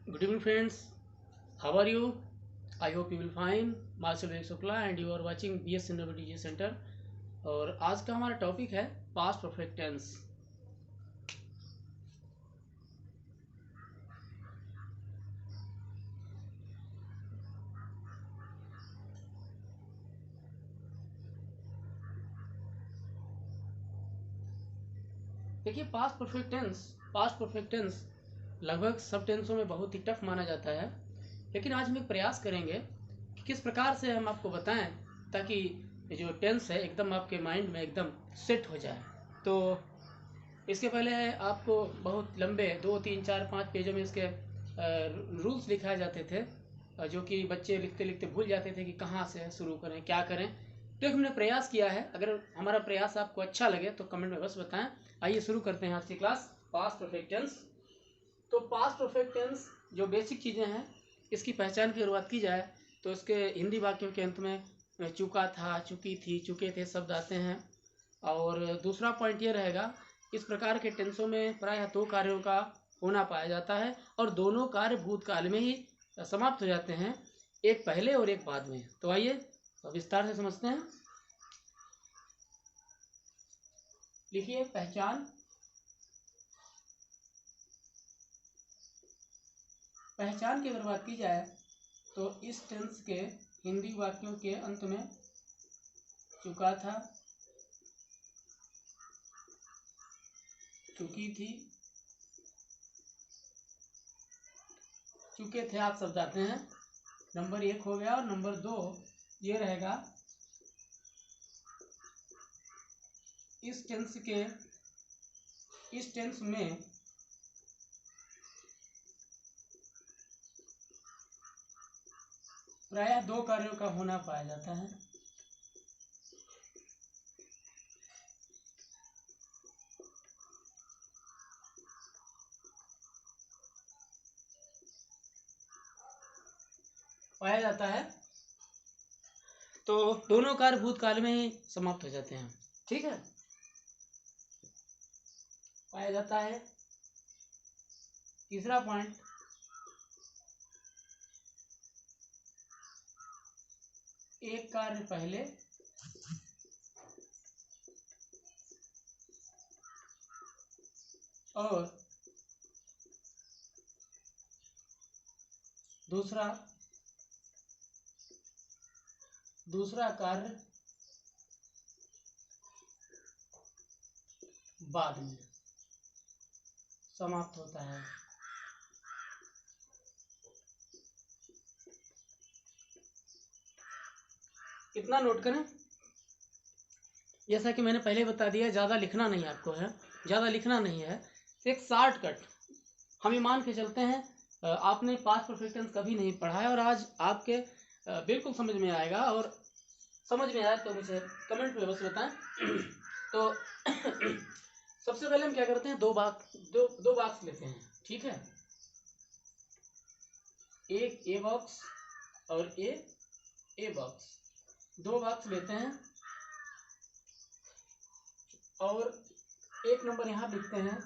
Good evening, friends. How are you? I hope you will fine. Marshall Vivek Shukla and you are watching BS Sindoor DJ Center. और आज का हमारा topic है past perfect tense. देखिए, past perfect tense लगभग सब टेंसों में बहुत ही टफ माना जाता है, लेकिन आज हम एक प्रयास करेंगे कि किस प्रकार से हम आपको बताएं ताकि जो टेंस है एकदम आपके माइंड में एकदम सेट हो जाए। तो इसके पहले आपको बहुत लंबे 2, 3, 4, 5 पेजों में इसके रूल्स लिखाए जाते थे, जो कि बच्चे लिखते लिखते भूल जाते थे कि कहाँ से शुरू करें, क्या करें। तो हमने प्रयास किया है। अगर हमारा प्रयास आपको अच्छा लगे तो कमेंट में बस बताएं। आइए शुरू करते हैं आज की क्लास पास्ट परफेक्ट टेंस। तो पास्ट परफेक्ट टेंस जो बेसिक चीज़ें हैं, इसकी पहचान की शुरुआत की जाए तो इसके हिंदी वाक्यों के अंत में चुका था, चुकी थी, चुके थे शब्द आते हैं। और दूसरा पॉइंट ये रहेगा, इस प्रकार के टेंसों में प्रायः 2 कार्यों का होना पाया जाता है और दोनों कार्य भूतकाल में ही समाप्त हो जाते हैं, एक पहले और एक बाद में। तो आइए विस्तार से समझते हैं। लिखिए पहचान की अगर बात की जाए तो इस टेंस के हिंदी वाक्यों के अंत में चुका था, चुकी थी, चुके थे आप शब्द आते हैं। नंबर 1 हो गया। और नंबर 2 ये रहेगा, इस टेंस में प्रायः 2 कार्यों का होना पाया जाता है। तो दोनों कार्य भूतकाल में ही समाप्त हो जाते हैं। ठीक है, पाया जाता है। तीसरा पॉइंट, एक कार्य पहले और दूसरा कार्य बाद में समाप्त होता है। इतना नोट करें। जैसा कि मैंने पहले बता दिया, ज़्यादा लिखना नहीं आपको है, ज़्यादा लिखना नहीं है। एक शॉर्टकट हम ये मान के चलते हैं, आपने पास्ट परफेक्ट टेंस कभी नहीं पढ़ा है और आज आपके बिल्कुल समझ में आएगा। और समझ में आया तो मुझे कमेंट में बस बताएं। तो सबसे पहले हम क्या करते हैं, दो बॉक्स लेते हैं। ठीक है, एक ए बॉक्स और ए बॉक्स, 2 बॉक्स लेते हैं और एक नंबर यहाँ लिखते हैं,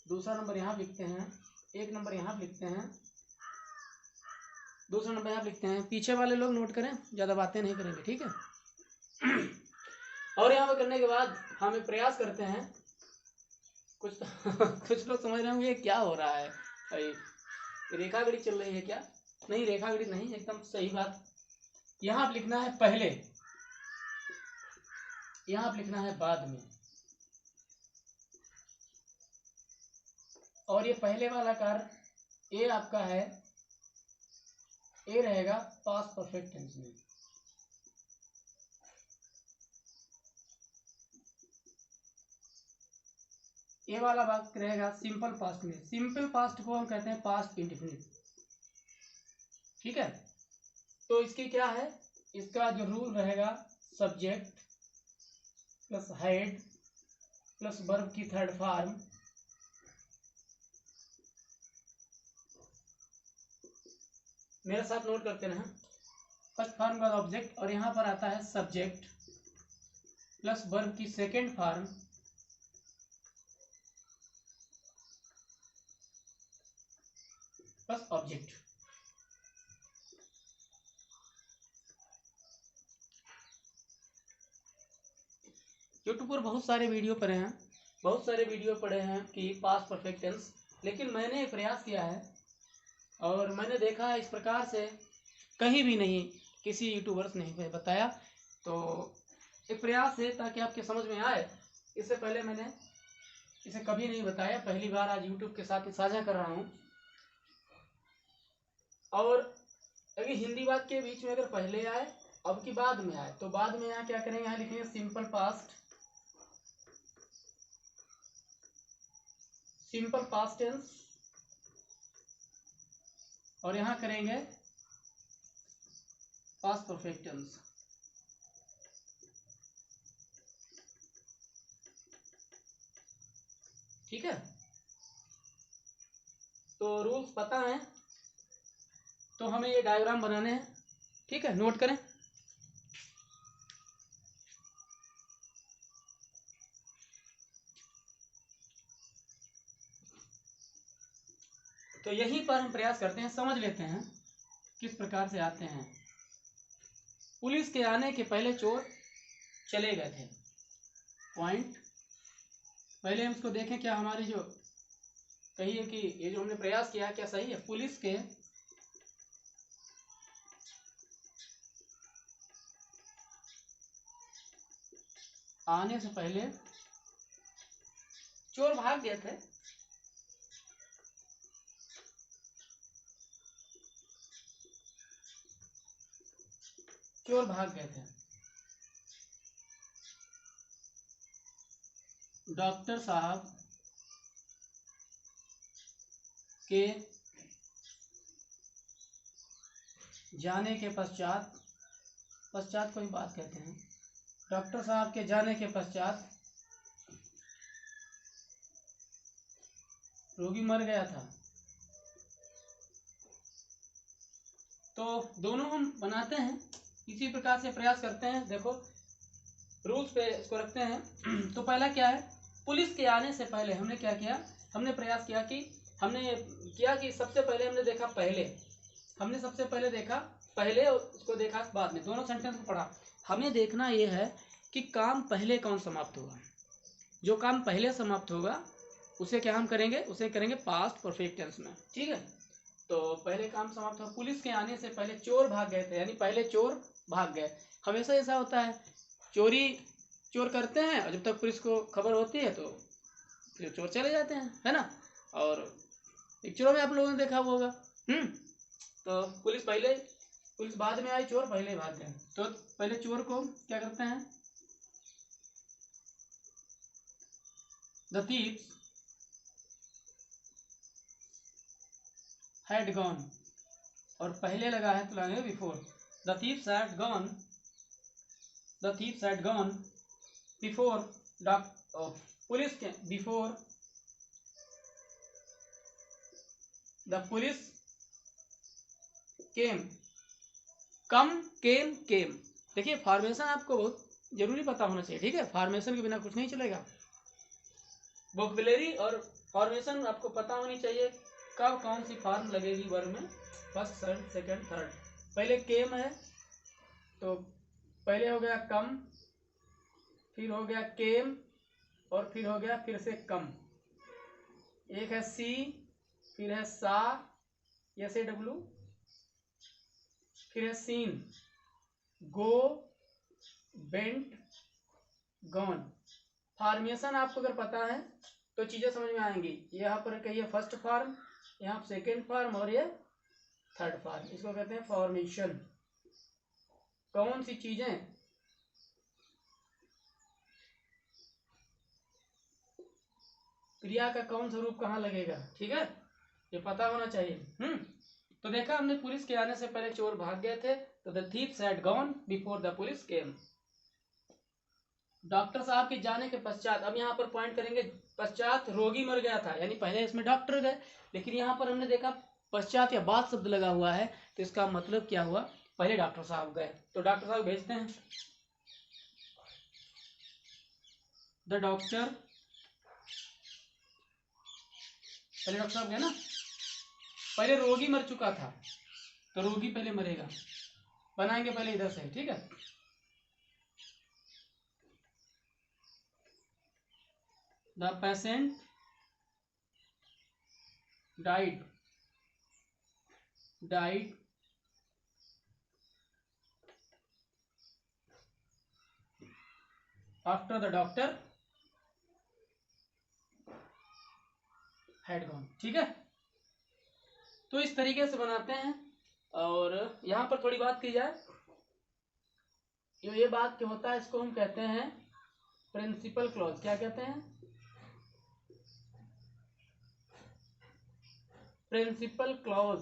दूसरा नंबर यहाँ लिखते हैं, एक नंबर यहाँ लिखते हैं, दूसरा नंबर यहाँ लिखते हैं। पीछे वाले लोग नोट करें, ज़्यादा बातें नहीं करेंगे। ठीक है। और यहाँ पर करने के बाद हम एक प्रयास करते हैं। कुछ लोग समझ रहे होंगे ये क्या हो रहा है, रेखा गणित चल रही है क्या? नहीं, रेखा गणित नहीं, एकदम सही बात। यहाँ आप लिखना है पहले, यहाँ आप लिखना है बाद में। और ये पहले वाला कार्य ए आपका है, ए रहेगा पास्ट परफेक्ट टेंस में। ए वाला वाक्य रहेगा सिंपल पास्ट में। सिंपल पास्ट को हम कहते हैं पास्ट इंडेफिनिट। ठीक है, तो इसकी क्या है, इसका जो रूल रहेगा, subject plus head plus verb की थर्ड फॉर्म, मेरे साथ नोट करते रहें। फर्स्ट फॉर्म का ऑब्जेक्ट और यहाँ पर आता है सब्जेक्ट प्लस वर्ब की सेकेंड फॉर्म बस ऑब्जेक्ट। यूट्यूब पर बहुत सारे वीडियो पढ़े हैं, बहुत सारे वीडियो पढ़े हैं कि पास्ट परफेक्ट टेंस, लेकिन मैंने प्रयास किया है और मैंने देखा इस प्रकार से कहीं भी नहीं, किसी यूट्यूबर्स ने बताया। तो एक प्रयास है ताकि आपके समझ में आए। इससे पहले मैंने इसे कभी नहीं बताया, पहली बार आज यूट्यूब के साथ साझा कर रहा हूँ। और अगर हिंदी वाक्य के बीच में अगर पहले आए अब की बाद में आए तो बाद में यहाँ क्या करेंगे, यहाँ लिखेंगे simple past, simple past tense, और यहाँ करेंगे पास्ट परफेक्ट टेंस। ठीक है, तो रूल्स पता है तो हमें ये डायग्राम बनाने हैं। ठीक है, नोट करें। तो यहीं पर हम प्रयास करते हैं, समझ लेते हैं किस प्रकार से आते हैं। पुलिस के आने के पहले चोर चले गए थे। पॉइंट पहले हम इसको देखें, क्या हमारी जो कहिए कि ये जो हमने प्रयास किया क्या सही है। पुलिस के आने से पहले चोर भाग गए थे। चोर भाग गए थे। डॉक्टर साहब के जाने के पश्चात, पश्चात को ही बात कहते हैं, डॉक्टर साहब के जाने के पश्चात रोगी मर गया था। तो दोनों हम बनाते हैं, इसी प्रकार से प्रयास करते हैं। देखो रूल्स पे इसको रखते हैं। तो पहला क्या है, पुलिस के आने से पहले हमने क्या किया, हमने प्रयास किया कि सबसे पहले हमने देखा पहले, हमने सबसे पहले देखा पहले और उसको देखा बाद में, दोनों सेंटेंस को पढ़ा। हमें देखना ये है कि काम पहले कौन समाप्त होगा। जो काम पहले समाप्त होगा उसे क्या हम करेंगे, उसे करेंगे पास्ट परफेक्ट टेंस में। ठीक है, तो पहले काम समाप्त हो, पुलिस के आने से पहले चोर भाग गए थे, यानी पहले चोर भाग गए। हमेशा ऐसा होता है, चोर करते हैं और जब तक पुलिस को खबर होती है तो फिर चोर चले जाते हैं, है ना। और पिक्चरों में आप लोगों ने देखा होगा। तो पुलिस बाद में आई, चोर पहले भाग गए। तो पहले चोर को क्या करते हैं, द थीव्स हैड गॉन, और पहले लगा है तो लगाएंगे before. The thieves had gone, the thieves had gone before police के, बिफोर द पुलिस केम, केम। देखिए फॉर्मेशन आपको बहुत जरूरी पता होना चाहिए। ठीक है, फॉर्मेशन के बिना कुछ नहीं चलेगा। वोकैबुलरी और फॉर्मेशन आपको पता होनी चाहिए, कब कौन सी फॉर्म लगेगी वर्ब में, फर्स्ट सेकंड थर्ड। पहले केम है तो पहले हो गया कम, फिर हो गया केम, और फिर हो गया फिर से कम। एक है सी, फिर है सा, SAW, फिर है सीन, गो, बेंट, गॉन। फॉर्मेशन आपको अगर पता है तो चीजें समझ में आएंगी। यहाँ पर कहिए फर्स्ट फॉर्म, यहाँ सेकेंड फॉर्म और ये थर्ड फॉर्म, इसको कहते हैं फॉर्मेशन। कौन सी चीजें क्रिया का कौन सा रूप कहाँ लगेगा, ठीक है, ये पता होना चाहिए। तो देखा हमने, पुलिस के आने से पहले चोर भाग गए थे, तो the thieves had gone before the police came. Doctor साहब के जाने के पश्चात, अब यहाँ पर पॉइंट करेंगे, पश्चात रोगी मर गया था, यानी पहले इसमें डॉक्टर गए, लेकिन यहाँ पर हमने देखा पश्चात या बाद शब्द लगा हुआ है, तो इसका मतलब क्या हुआ, पहले डॉक्टर साहब गए। तो डॉक्टर साहब भेजते हैं, द डॉक्टर, पहले डॉक्टर साहब गए ना, पहले रोगी मर चुका था तो रोगी पहले मरेगा, बनाएंगे पहले इधर से, ठीक है। The patient died after the doctor had gone, ठीक है। तो इस तरीके से बनाते हैं। और यहां पर थोड़ी बात की जाए, जो ये वाक्य होता है इसको हम कहते हैं प्रिंसिपल क्लॉज। क्या कहते हैं? प्रिंसिपल क्लॉज,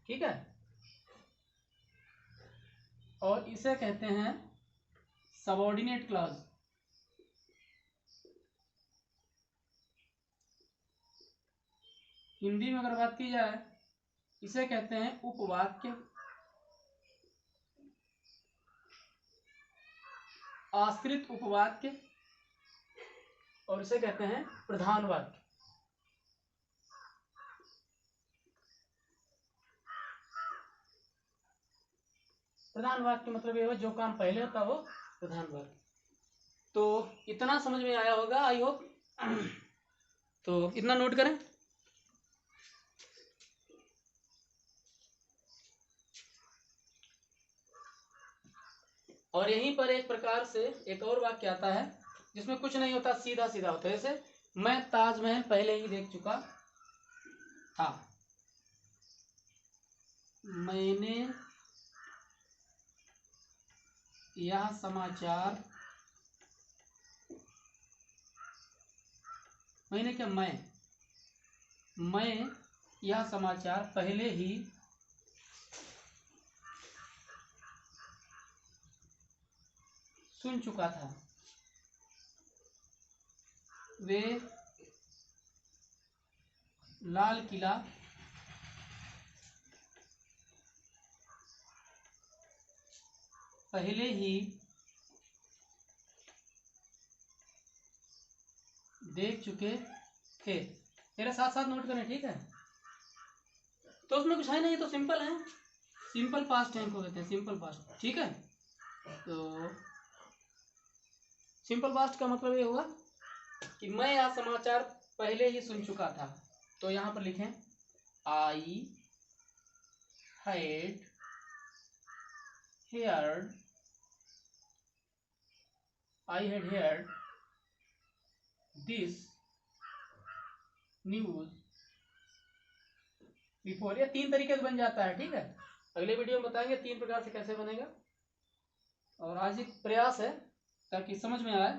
ठीक है। और इसे कहते हैं सबऑर्डिनेट क्लॉज। हिंदी में अगर बात की जाए इसे कहते हैं उपवाक्य, आश्रित उपवाक्य, और इसे कहते हैं प्रधान वाक्य। प्रधान वाक्य मतलब ये हो जो काम पहले होता हो प्रधान वाक्य। तो इतना समझ में आया होगा, आई होप। तो इतना नोट करें। और यहीं पर एक प्रकार से एक और वाक्य आता है जिसमें कुछ नहीं होता, सीधा सीधा होता है। जैसे मैं ताजमहल पहले ही देख चुका था, मैंने यह समाचार, मैंने क्या, मैं यह समाचार पहले ही सुन चुका था। वे लाल किला पहले ही देख चुके थे। मेरे साथ साथ नोट करें, ठीक है। तो उसमें कुछ है नहीं, तो सिंपल है, सिंपल पास्ट टेंस को कहते हैं, सिंपल पास्ट, ठीक है। तो सिंपल पास्ट का मतलब ये हुआ कि मैं यह समाचार पहले ही सुन चुका था। तो यहां पर लिखें I had heard this news before. ये 3 तरीके से बन जाता है, ठीक है। अगले वीडियो में बताएंगे 3 प्रकार से कैसे बनेगा। और आज एक प्रयास है ताकि समझ में आए।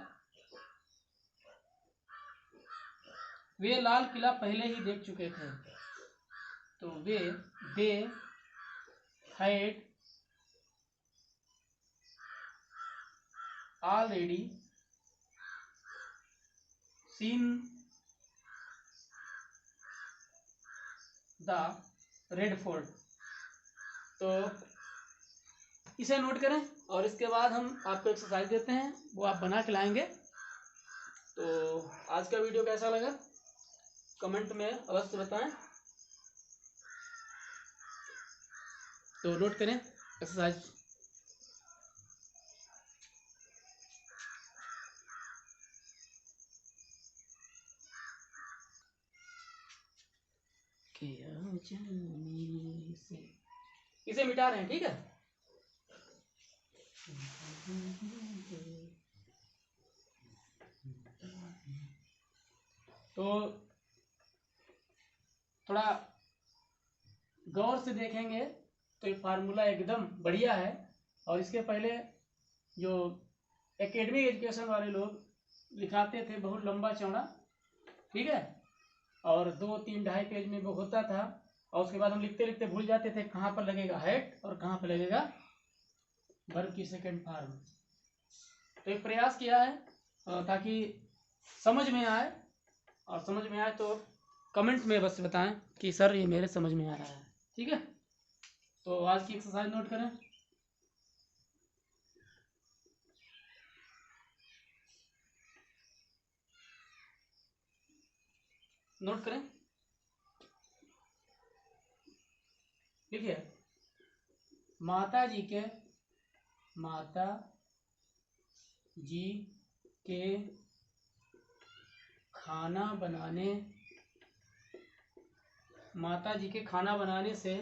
वे लाल किला पहले ही देख चुके थे, तो they had already seen the red fort. तो इसे नोट करें और इसके बाद हम आपको एक्सरसाइज देते हैं, वो आप बना के लाएंगे। तो आज का वीडियो कैसा लगा कमेंट में अवश्य बताएं। तो नोट करें एक्सरसाइज। इसे मिटा रहे हैं, ठीक है। तो थोड़ा गौर से देखेंगे तो ये फार्मूला एकदम बढ़िया है। और इसके पहले जो एकेडमिक एजुकेशन वाले लोग लिखाते थे बहुत लंबा चौड़ा, ठीक है, और 2, 3, 2.5 पेज में वो होता था। और उसके बाद हम लिखते लिखते भूल जाते थे कहाँ पर लगेगा हेड और कहाँ पर लगेगा वर्ब की सेकंड फॉर्म। तो एक प्रयास किया है ताकि समझ में आए, और समझ में आए तो कमेंट में बस बताएं कि सर ये मेरे समझ में आ रहा है, ठीक है। तो आज की एक्सरसाइज नोट करें। नोट करें, देखिए माता जी के खाना बनाने से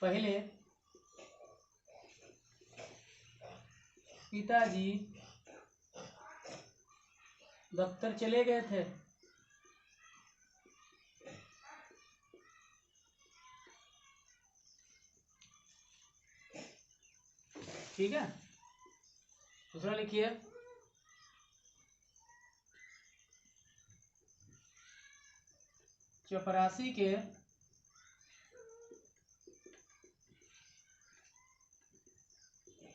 पहले पिताजी दफ्तर चले गए थे। ठीक है, दूसरा लिखिए, चपरासी के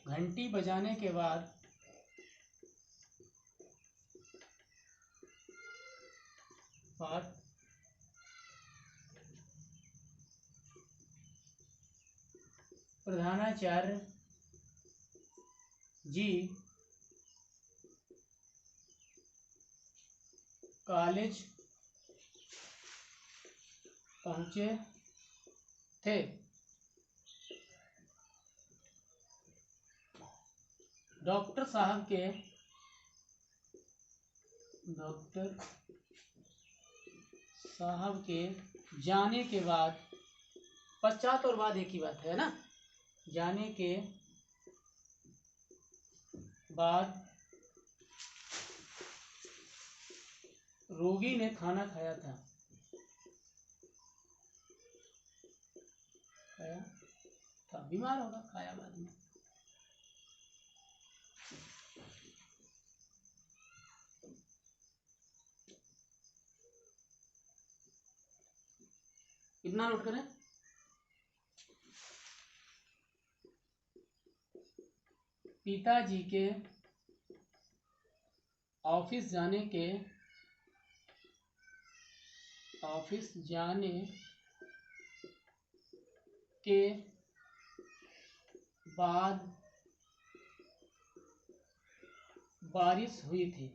घंटी बजाने के बाद प्रधानाचार्य जी कॉलेज पहुंचे थे। डॉक्टर साहब के जाने के बाद, पश्चात और बाद एक ही बात है ना, जाने के बाद रोगी ने खाना खाया था। बीमार होगा, खाया बाद में। इतना नोट करें। पिताजी के ऑफिस जाने के बाद बारिश हुई थी।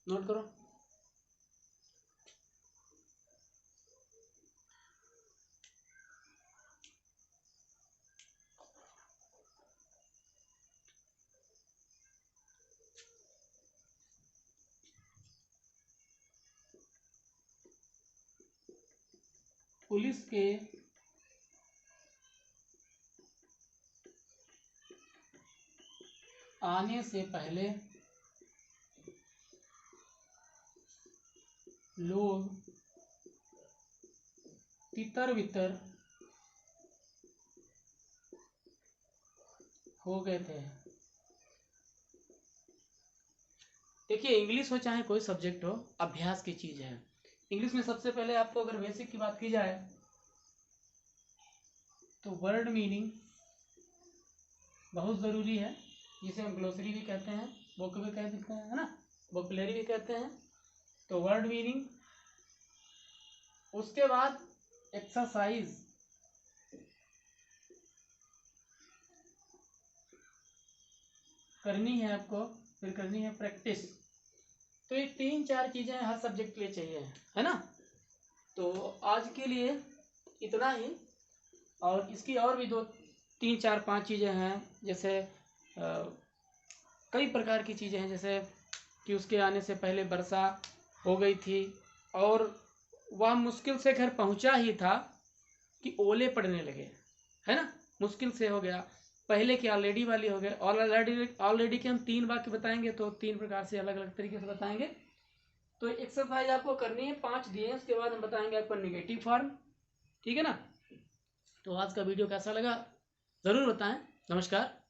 नोट करो। पुलिस के आने से पहले लोग तितर-बितर हो गए थे। देखिए, इंग्लिश हो चाहे कोई सब्जेक्ट हो, अभ्यास की चीज़ है। इंग्लिश में सबसे पहले आपको अगर बेसिक की बात की जाए तो वर्ड मीनिंग बहुत ज़रूरी है, जिसे हम ग्लोसरी भी कहते हैं, बुक भी कह सकते हैं, है ना, वोकैबुलरी भी कहते हैं। तो वर्ड मीनिंग, उसके बाद एक्सरसाइज, करनी है आपको, फिर करनी है प्रैक्टिस। तो ये 3-4 चीज़ें हर सब्जेक्ट के लिए चाहिए, है ना। तो आज के लिए इतना ही, और इसकी और भी 2-3-4-5 चीज़ें हैं, जैसे कई प्रकार की चीज़ें हैं, जैसे कि उसके आने से पहले वर्षा हो गई थी और वह मुश्किल से घर पहुंचा ही था कि ओले पड़ने लगे, है ना, मुश्किल से हो गया। पहले की ऑलरेडी वाली हो गए, ऑलरेडी के हम 3 वाक्य बताएंगे, तो 3 प्रकार से अलग अलग तरीके से बताएंगे। तो एक्सरसाइज आपको करनी है, 5 दिए, उसके बाद हम बताएंगे आपको नेगेटिव फॉर्म, ठीक है ना। तो आज का वीडियो कैसा लगा ज़रूर बताएं। नमस्कार।